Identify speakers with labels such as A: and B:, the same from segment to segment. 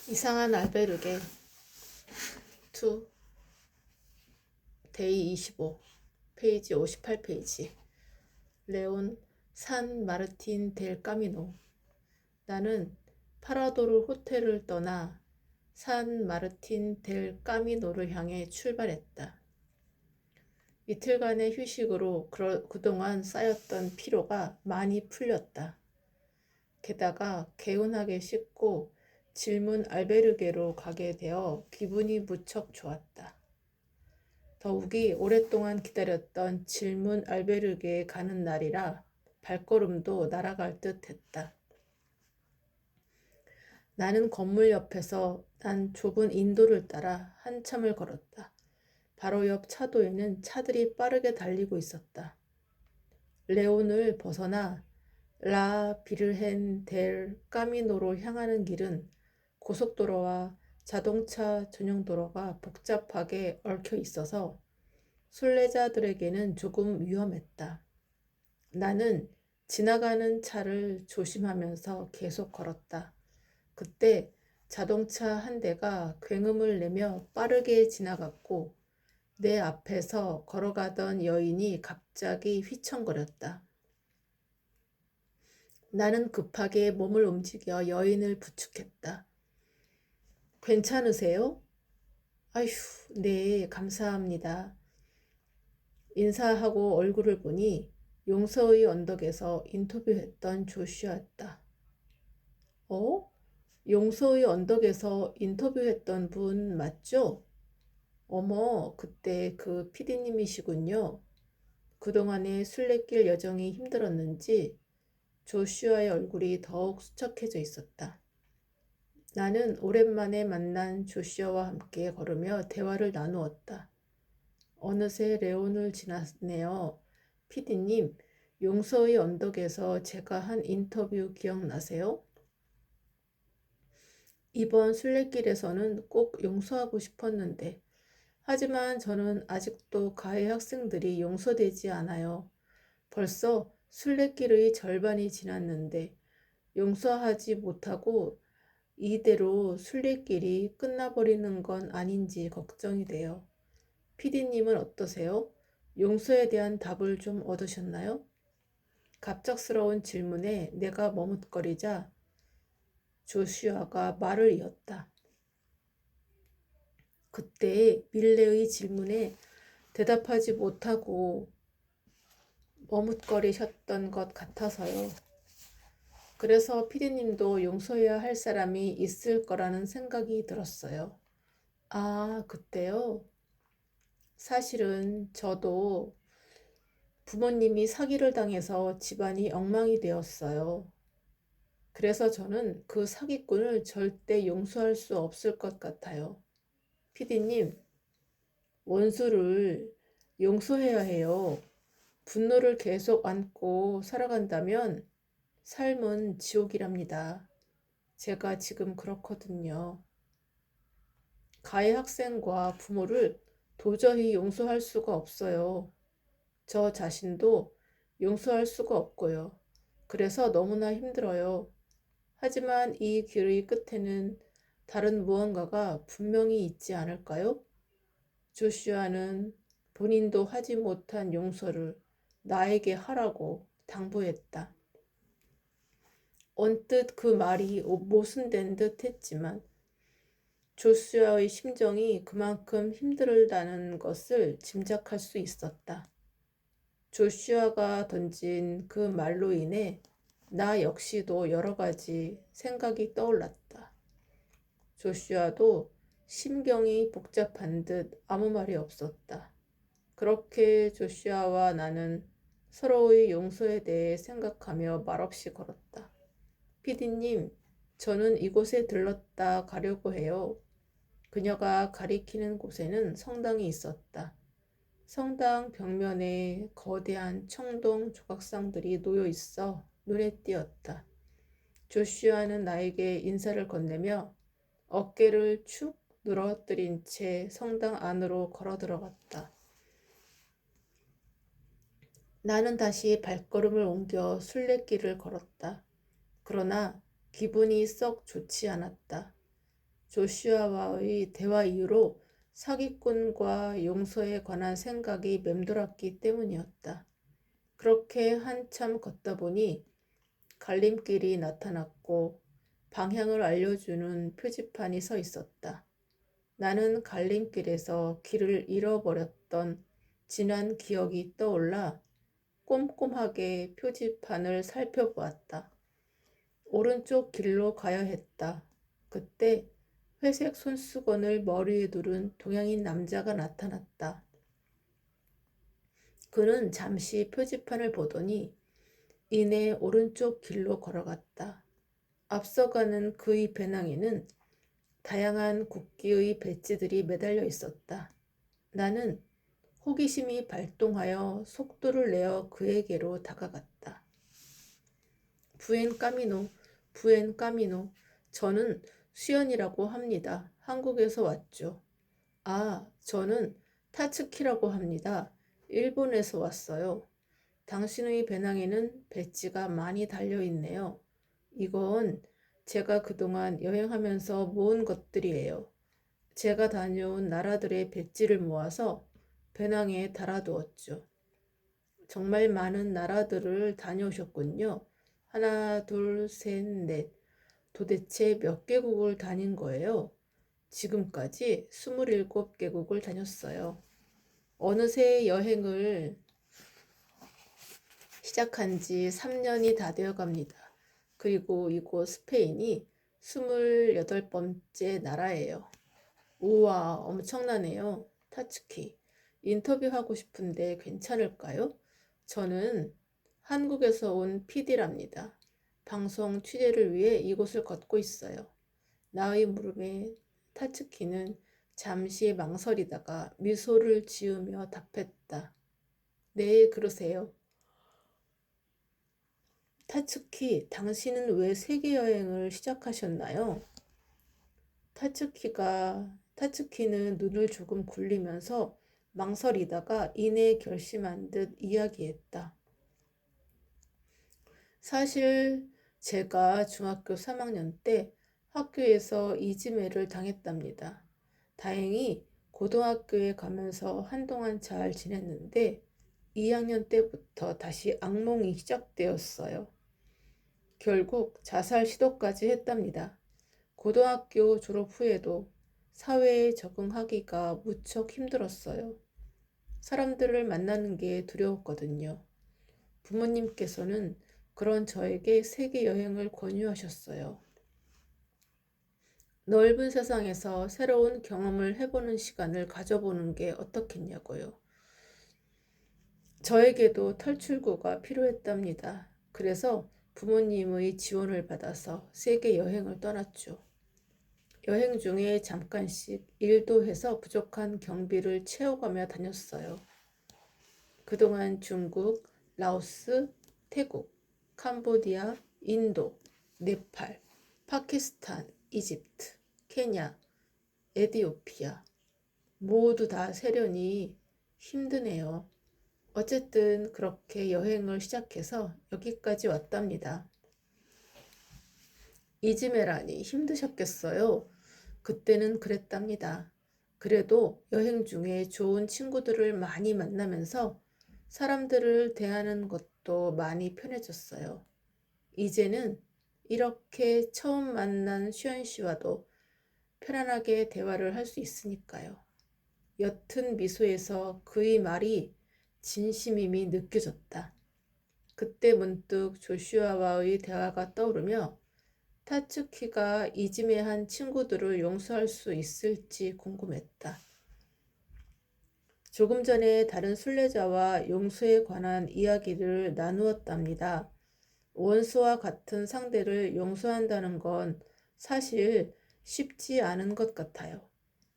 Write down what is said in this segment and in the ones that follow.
A: 이상한 알베르게 2 데이 25 페이지 58페이지 레온 산 마르틴 델 까미노. 나는 파라도르 호텔을 떠나 산 마르틴 델 까미노를 향해 출발했다. 이틀간의 휴식으로 그동안 쌓였던 피로가 많이 풀렸다. 게다가 개운하게 씻고 질문 알베르게로 가게 되어 기분이 무척 좋았다. 더욱이 오랫동안 기다렸던 질문 알베르게에 가는 날이라 발걸음도 날아갈 듯 했다. 나는 건물 옆에서 난 좁은 인도를 따라 한참을 걸었다. 바로 옆 차도에는 차들이 빠르게 달리고 있었다. 레온을 벗어나 라 비르헨 델 까미노로 향하는 길은 고속도로와 자동차 전용도로가 복잡하게 얽혀 있어서 순례자들에게는 조금 위험했다. 나는 지나가는 차를 조심하면서 계속 걸었다. 그때 자동차 한 대가 굉음을 내며 빠르게 지나갔고 내 앞에서 걸어가던 여인이 갑자기 휘청거렸다. 나는 급하게 몸을 움직여 여인을 부축했다. 괜찮으세요? 아휴, 네, 감사합니다. 인사하고 얼굴을 보니 용서의 언덕에서 인터뷰했던 조슈아였다. 용서의 언덕에서 인터뷰했던 분 맞죠? 어머, 그때 그 PD님이시군요. 그동안의 순례길 여정이 힘들었는지 조슈아의 얼굴이 더욱 수척해져 있었다. 나는 오랜만에 만난 조슈아와 함께 걸으며 대화를 나누었다. 어느새 레온을 지났네요. PD님, 용서의 언덕에서 제가 한 인터뷰 기억나세요? 이번 순례길에서는 꼭 용서하고 싶었는데 하지만 저는 아직도 가해 학생들이 용서되지 않아요. 벌써 순례길의 절반이 지났는데 용서하지 못하고 이대로 순례길이 끝나버리는 건 아닌지 걱정이 돼요. PD님은 어떠세요? 용서에 대한 답을 좀 얻으셨나요? 갑작스러운 질문에 내가 머뭇거리자 조슈아가 말을 이었다. 그때 밀레의 질문에 대답하지 못하고 머뭇거리셨던 것 같아서요. 그래서 피디님도 용서해야 할 사람이 있을 거라는 생각이 들었어요. 아, 그때요? 사실은 저도 부모님이 사기를 당해서 집안이 엉망이 되었어요. 그래서 저는 그 사기꾼을 절대 용서할 수 없을 것 같아요. 피디님, 원수를 용서해야 해요. 분노를 계속 안고 살아간다면 삶은 지옥이랍니다. 제가 지금 그렇거든요. 가해 학생과 부모를 도저히 용서할 수가 없어요. 저 자신도 용서할 수가 없고요. 그래서 너무나 힘들어요. 하지만 이 길의 끝에는 다른 무언가가 분명히 있지 않을까요? 조슈아는 본인도 하지 못한 용서를 나에게 하라고 당부했다. 언뜻 그 말이 모순된 듯 했지만 조슈아의 심정이 그만큼 힘들다는 것을 짐작할 수 있었다. 조슈아가 던진 그 말로 인해 나 역시도 여러 가지 생각이 떠올랐다. 조슈아도 심경이 복잡한 듯 아무 말이 없었다. 그렇게 조슈아와 나는 서로의 용서에 대해 생각하며 말없이 걸었다. 피디님, 저는 이곳에 들렀다 가려고 해요. 그녀가 가리키는 곳에는 성당이 있었다. 성당 벽면에 거대한 청동 조각상들이 놓여 있어 눈에 띄었다. 조슈아는 나에게 인사를 건네며 어깨를 축 늘어뜨린 채 성당 안으로 걸어 들어갔다. 나는 다시 발걸음을 옮겨 순례길을 걸었다. 그러나 기분이 썩 좋지 않았다. 조슈아와의 대화 이후로 사기꾼과 용서에 관한 생각이 맴돌았기 때문이었다. 그렇게 한참 걷다 보니 갈림길이 나타났고 방향을 알려주는 표지판이 서 있었다. 나는 갈림길에서 길을 잃어버렸던 지난 기억이 떠올라 꼼꼼하게 표지판을 살펴보았다. 오른쪽 길로 가야 했다. 그때 회색 손수건을 머리에 두른 동양인 남자가 나타났다. 그는 잠시 표지판을 보더니 이내 오른쪽 길로 걸어갔다. 앞서가는 그의 배낭에는 다양한 국기의 배지들이 매달려 있었다. 나는 호기심이 발동하여 속도를 내어 그에게로 다가갔다. 부엔 까미노, 부엔 까미노. 저는 수연이라고 합니다. 한국에서 왔죠. 아, 저는 타츠키라고 합니다. 일본에서 왔어요. 당신의 배낭에는 배지가 많이 달려있네요. 이건 제가 그동안 여행하면서 모은 것들이에요. 제가 다녀온 나라들의 배지를 모아서 배낭에 달아두었죠. 정말 많은 나라들을 다녀오셨군요. 하나, 둘, 셋, 넷. 도대체 몇 개국을 다닌 거예요? 지금까지 27개국을 다녔어요. 어느새 여행을 시작한 지 3년이 다 되어 갑니다. 그리고 이곳 스페인이 28번째 나라예요. 우와, 엄청나네요. 타츠키, 인터뷰하고 싶은데 괜찮을까요? 저는 한국에서 온 PD랍니다. 방송 취재를 위해 이곳을 걷고 있어요. 나의 물음에 타츠키는 잠시 망설이다가 미소를 지으며 답했다. 네, 그러세요. 타츠키, 당신은 왜 세계 여행을 시작하셨나요? 타츠키는 눈을 조금 굴리면서 망설이다가 이내 결심한 듯 이야기했다. 사실 제가 중학교 3학년 때 학교에서 이지매를 당했답니다. 다행히 고등학교에 가면서 한동안 잘 지냈는데 2학년 때부터 다시 악몽이 시작되었어요. 결국 자살 시도까지 했답니다. 고등학교 졸업 후에도 사회에 적응하기가 무척 힘들었어요. 사람들을 만나는 게 두려웠거든요. 부모님께서는 그런 저에게 세계 여행을 권유하셨어요. 넓은 세상에서 새로운 경험을 해보는 시간을 가져보는 게 어떻겠냐고요. 저에게도 탈출구가 필요했답니다. 그래서 부모님의 지원을 받아서 세계 여행을 떠났죠. 여행 중에 잠깐씩 일도 해서 부족한 경비를 채워가며 다녔어요. 그동안 중국, 라오스, 태국, 캄보디아, 인도, 네팔, 파키스탄, 이집트, 케냐, 에티오피아 모두 다 세련이 힘드네요. 어쨌든 그렇게 여행을 시작해서 여기까지 왔답니다. 이지메라니 힘드셨겠어요? 그때는 그랬답니다. 그래도 여행 중에 좋은 친구들을 많이 만나면서 사람들을 대하는 것도 많이 편해졌어요. 이제는 이렇게 처음 만난 슈연 씨와도 편안하게 대화를 할 수 있으니까요. 옅은 미소에서 그의 말이 진심임이 느껴졌다. 그때 문득 조슈아와의 대화가 떠오르며 타츠키가 이지매한 친구들을 용서할 수 있을지 궁금했다. 조금 전에 다른 순례자와 용서에 관한 이야기를 나누었답니다. 원수와 같은 상대를 용서한다는 건 사실 쉽지 않은 것 같아요.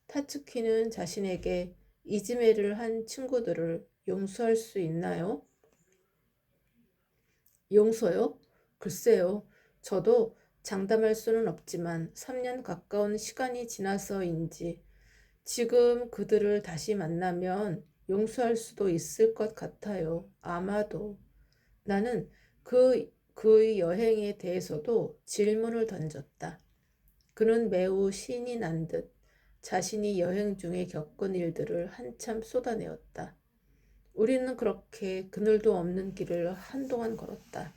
A: 타츠키는 자신에게 이지매를 한 친구들을 용서할 수 있나요? 용서요? 글쎄요. 저도 장담할 수는 없지만 3년 가까운 시간이 지나서인지 지금 그들을 다시 만나면 용서할 수도 있을 것 같아요. 아마도. 나는 그의 여행에 대해서도 질문을 던졌다. 그는 매우 신이 난 듯 자신이 여행 중에 겪은 일들을 한참 쏟아내었다. 우리는 그렇게 그늘도 없는 길을 한동안 걸었다.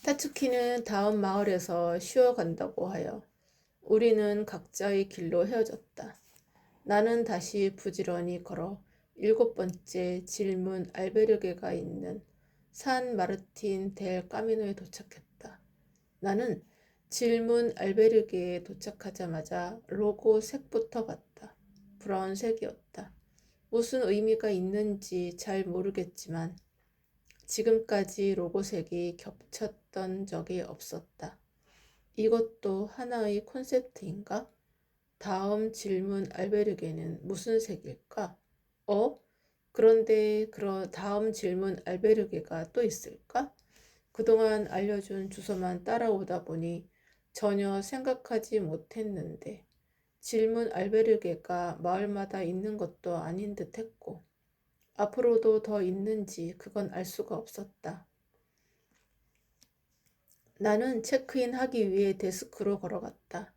A: 타츠키는 다음 마을에서 쉬어간다고 하여 우리는 각자의 길로 헤어졌다. 나는 다시 부지런히 걸어 7번째 질문 알베르게가 있는 산 마르틴 델 까미노에 도착했다. 나는 질문 알베르게에 도착하자마자 로고 색부터 봤다. 브라운색이었다. 무슨 의미가 있는지 잘 모르겠지만 지금까지 로고색이 겹쳤던 적이 없었다. 이것도 하나의 콘셉트인가? 다음 질문 알베르게는 무슨 색일까? 그런데 다음 질문 알베르게가 또 있을까? 그동안 알려준 주소만 따라오다 보니 전혀 생각하지 못했는데 질문 알베르게가 마을마다 있는 것도 아닌 듯 했고 앞으로도 더 있는지 그건 알 수가 없었다. 나는 체크인 하기 위해 데스크로 걸어갔다.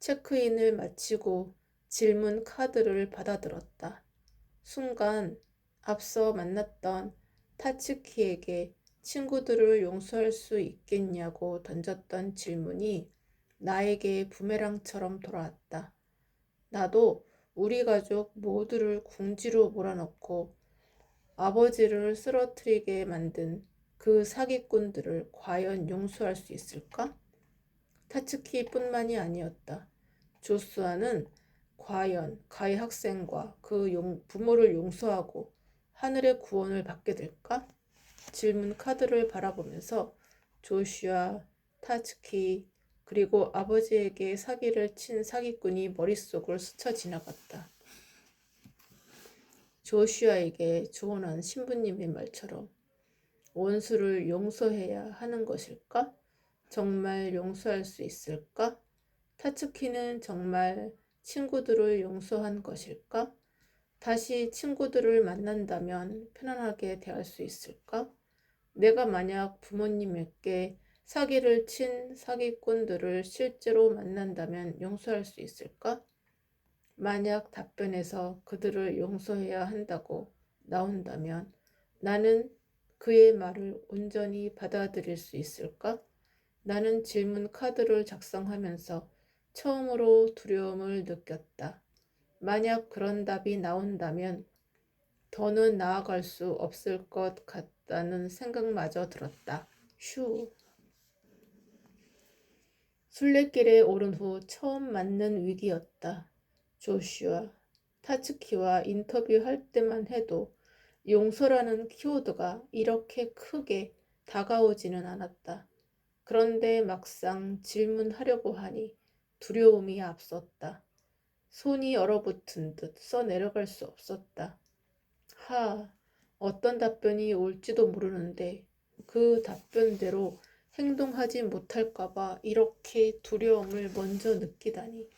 A: 체크인을 마치고 질문 카드를 받아들었다. 순간 앞서 만났던 타츠키에게 친구들을 용서할 수 있겠냐고 던졌던 질문이 나에게 부메랑처럼 돌아왔다. 나도 우리 가족 모두를 궁지로 몰아넣고 아버지를 쓰러뜨리게 만든 그 사기꾼들을 과연 용서할 수 있을까? 타츠키뿐만이 아니었다. 조수아는 과연 가해 학생과 그 부모를 용서하고 하늘의 구원을 받게 될까? 질문 카드를 바라보면서 조슈아, 타츠키, 그리고 아버지에게 사기를 친 사기꾼이 머릿속을 스쳐 지나갔다. 조슈아에게 조언한 신부님의 말처럼 원수를 용서해야 하는 것일까? 정말 용서할 수 있을까? 타츠키는 정말 친구들을 용서한 것일까? 다시 친구들을 만난다면 편안하게 대할 수 있을까? 내가 만약 부모님에게 사기를 친 사기꾼들을 실제로 만난다면 용서할 수 있을까? 만약 답변에서 그들을 용서해야 한다고 나온다면 나는 그의 말을 온전히 받아들일 수 있을까? 나는 질문 카드를 작성하면서 처음으로 두려움을 느꼈다. 만약 그런 답이 나온다면 더는 나아갈 수 없을 것 같다는 생각마저 들었다. 휴. 순례길에 오른 후 처음 맞는 위기였다. 조슈아, 타츠키와 인터뷰할 때만 해도 용서라는 키워드가 이렇게 크게 다가오지는 않았다. 그런데 막상 질문하려고 하니 두려움이 앞섰다. 손이 얼어붙은 듯 써내려갈 수 없었다. 어떤 답변이 올지도 모르는데 그 답변대로 행동하지 못할까봐 이렇게 두려움을 먼저 느끼다니.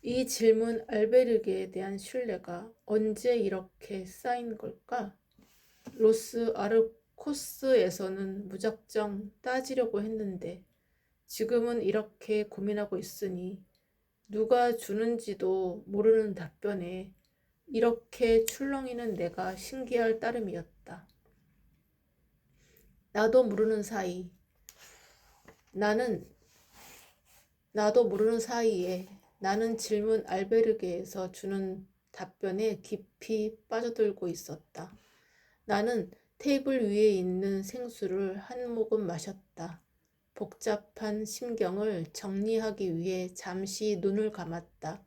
A: 이 질문 알베르게에 대한 신뢰가 언제 이렇게 쌓인 걸까? 로스 아르코스에서는 무작정 따지려고 했는데 지금은 이렇게 고민하고 있으니 누가 주는지도 모르는 답변에 이렇게 출렁이는 내가 신기할 따름이었다. 나도 모르는 사이에 나는 질문 알베르게에서 주는 답변에 깊이 빠져들고 있었다. 나는 테이블 위에 있는 생수를 한 모금 마셨다. 복잡한 심경을 정리하기 위해 잠시 눈을 감았다.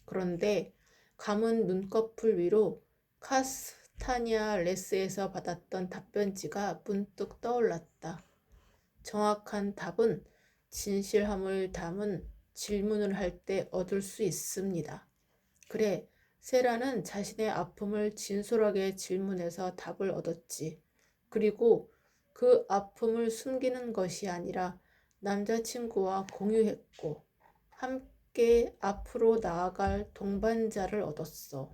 A: 그런데 감은 눈꺼풀 위로 카스타냐 레스에서 받았던 답변지가 문득 떠올랐다. 정확한 답은 진실함을 담은 질문을 할 때 얻을 수 있습니다. 그래, 세라는 자신의 아픔을 진솔하게 질문해서 답을 얻었지. 그리고 그 아픔을 숨기는 것이 아니라 남자친구와 공유했고 함께 앞으로 나아갈 동반자를 얻었어.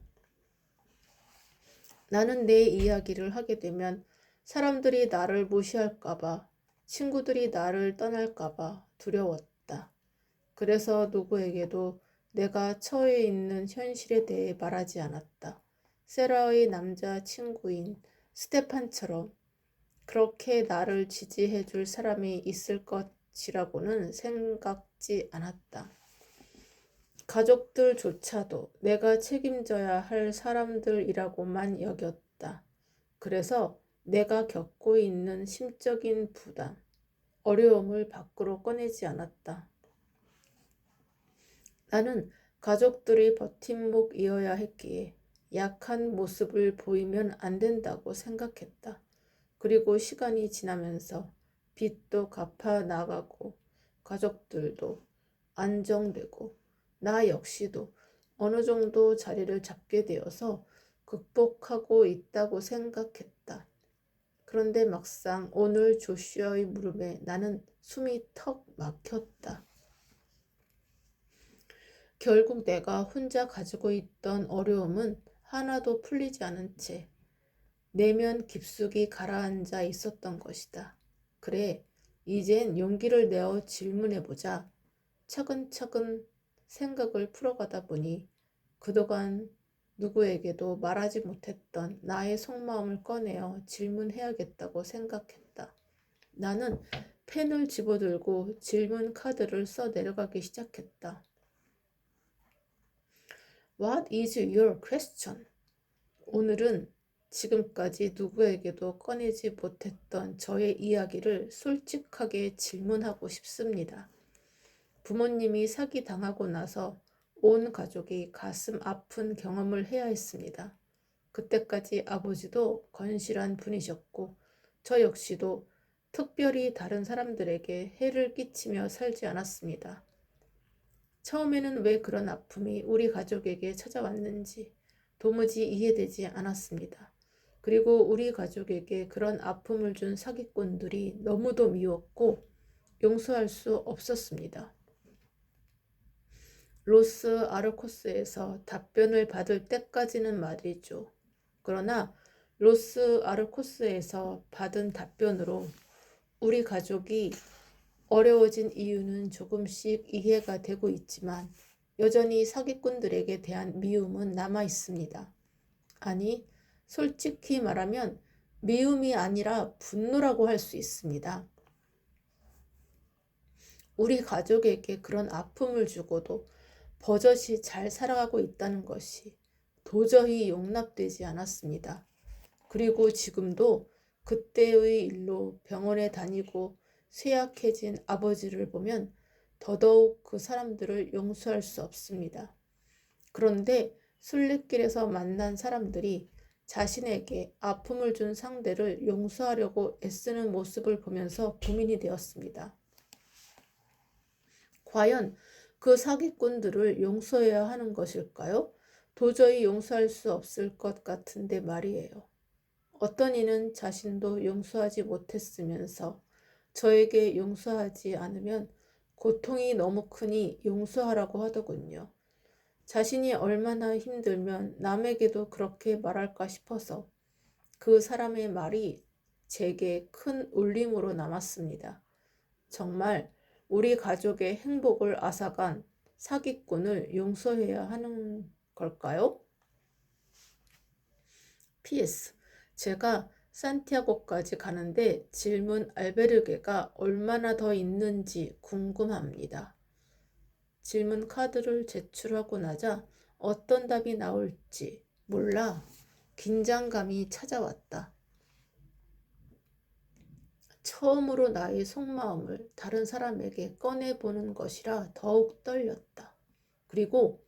A: 나는 내 이야기를 하게 되면 사람들이 나를 무시할까봐 친구들이 나를 떠날까봐 두려웠다. 그래서 누구에게도 내가 처해 있는 현실에 대해 말하지 않았다. 세라의 남자 친구인 스테판처럼 그렇게 나를 지지해 줄 사람이 있을 것이라고는 생각지 않았다. 가족들조차도 내가 책임져야 할 사람들이라고만 여겼다. 그래서 내가 겪고 있는 심적인 부담, 어려움을 밖으로 꺼내지 않았다. 나는 가족들이 버팀목이어야 했기에 약한 모습을 보이면 안 된다고 생각했다. 그리고 시간이 지나면서 빚도 갚아 나가고 가족들도 안정되고 나 역시도 어느 정도 자리를 잡게 되어서 극복하고 있다고 생각했다. 그런데 막상 오늘 조슈아의 물음에 나는 숨이 턱 막혔다. 결국 내가 혼자 가지고 있던 어려움은 하나도 풀리지 않은 채 내면 깊숙이 가라앉아 있었던 것이다. 그래, 이젠 용기를 내어 질문해보자. 차근차근 생각을 풀어가다 보니 그동안 누구에게도 말하지 못했던 나의 속마음을 꺼내어 질문해야겠다고 생각했다. 나는 펜을 집어들고 질문 카드를 써 내려가기 시작했다. What is your question? 오늘은 지금까지 누구에게도 꺼내지 못했던 저의 이야기를 솔직하게 질문하고 싶습니다. 부모님이 사기당하고 나서 온 가족이 가슴 아픈 경험을 해야 했습니다. 그때까지 아버지도 건실한 분이셨고 저 역시도 특별히 다른 사람들에게 해를 끼치며 살지 않았습니다. 처음에는 왜 그런 아픔이 우리 가족에게 찾아왔는지 도무지 이해되지 않았습니다. 그리고 우리 가족에게 그런 아픔을 준 사기꾼들이 너무도 미웠고 용서할 수 없었습니다. 로스 아르코스에서 답변을 받을 때까지는 말이죠. 그러나 로스 아르코스에서 받은 답변으로 우리 가족이 어려워진 이유는 조금씩 이해가 되고 있지만 여전히 사기꾼들에게 대한 미움은 남아 있습니다. 아니, 솔직히 말하면 미움이 아니라 분노라고 할 수 있습니다. 우리 가족에게 그런 아픔을 주고도 버젓이 잘 살아가고 있다는 것이 도저히 용납되지 않았습니다. 그리고 지금도 그때의 일로 병원에 다니고 쇠약해진 아버지를 보면 더더욱 그 사람들을 용서할 수 없습니다. 그런데 순례길에서 만난 사람들이 자신에게 아픔을 준 상대를 용서하려고 애쓰는 모습을 보면서 고민이 되었습니다. 과연 그 사기꾼들을 용서해야 하는 것일까요? 도저히 용서할 수 없을 것 같은데 말이에요. 어떤 이는 자신도 용서하지 못했으면서 저에게 용서하지 않으면 고통이 너무 크니 용서하라고 하더군요. 자신이 얼마나 힘들면 남에게도 그렇게 말할까 싶어서 그 사람의 말이 제게 큰 울림으로 남았습니다. 정말 우리 가족의 행복을 앗아간 사기꾼을 용서해야 하는 걸까요? PS. 제가 산티아고까지 가는데 질문 알베르게가 얼마나 더 있는지 궁금합니다. 질문 카드를 제출하고 나자 어떤 답이 나올지 몰라 긴장감이 찾아왔다. 처음으로 나의 속마음을 다른 사람에게 꺼내보는 것이라 더욱 떨렸다. 그리고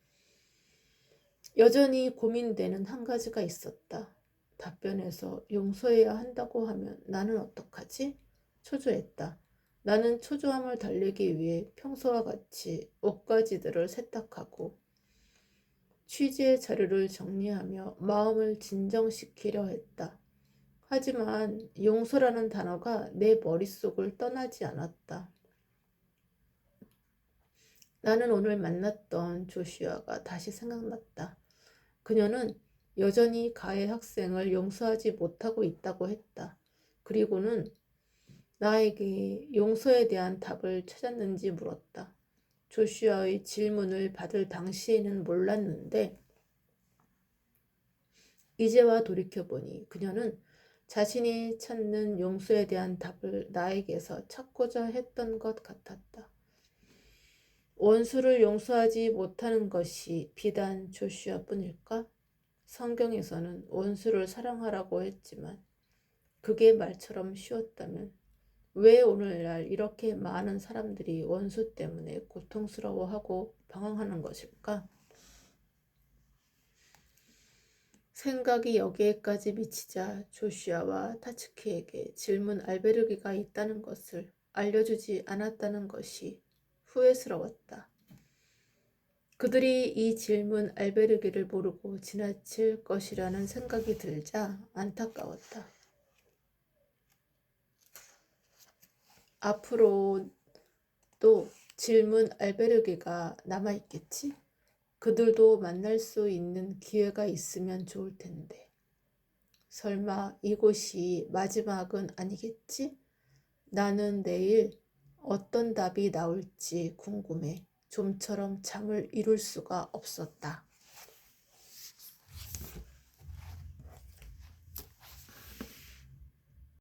A: 여전히 고민되는 한 가지가 있었다. 답변에서 용서해야 한다고 하면 나는 어떡하지? 초조했다. 나는 초조함을 달래기 위해 평소와 같이 옷가지들을 세탁하고 취재 자료를 정리하며 마음을 진정시키려 했다. 하지만 용서라는 단어가 내 머릿속을 떠나지 않았다. 나는 오늘 만났던 조슈아가 다시 생각났다. 그녀는 여전히 가해 학생을 용서하지 못하고 있다고 했다. 그리고는 나에게 용서에 대한 답을 찾았는지 물었다. 조슈아의 질문을 받을 당시에는 몰랐는데 이제와 돌이켜보니 그녀는 자신이 찾는 용서에 대한 답을 나에게서 찾고자 했던 것 같았다. 원수를 용서하지 못하는 것이 비단 조슈아뿐일까? 성경에서는 원수를 사랑하라고 했지만 그게 말처럼 쉬웠다면 왜 오늘날 이렇게 많은 사람들이 원수 때문에 고통스러워하고 방황하는 것일까? 생각이 여기에까지 미치자 조슈아와 타츠키에게 질문 알베르기가 있다는 것을 알려주지 않았다는 것이 후회스러웠다. 그들이 이 질문 알베르기를 모르고 지나칠 것이라는 생각이 들자 안타까웠다. 앞으로도 질문 알베르기가 남아있겠지? 그들도 만날 수 있는 기회가 있으면 좋을 텐데. 설마 이곳이 마지막은 아니겠지? 나는 내일 어떤 답이 나올지 궁금해. 좀처럼 잠을 이룰 수가 없었다.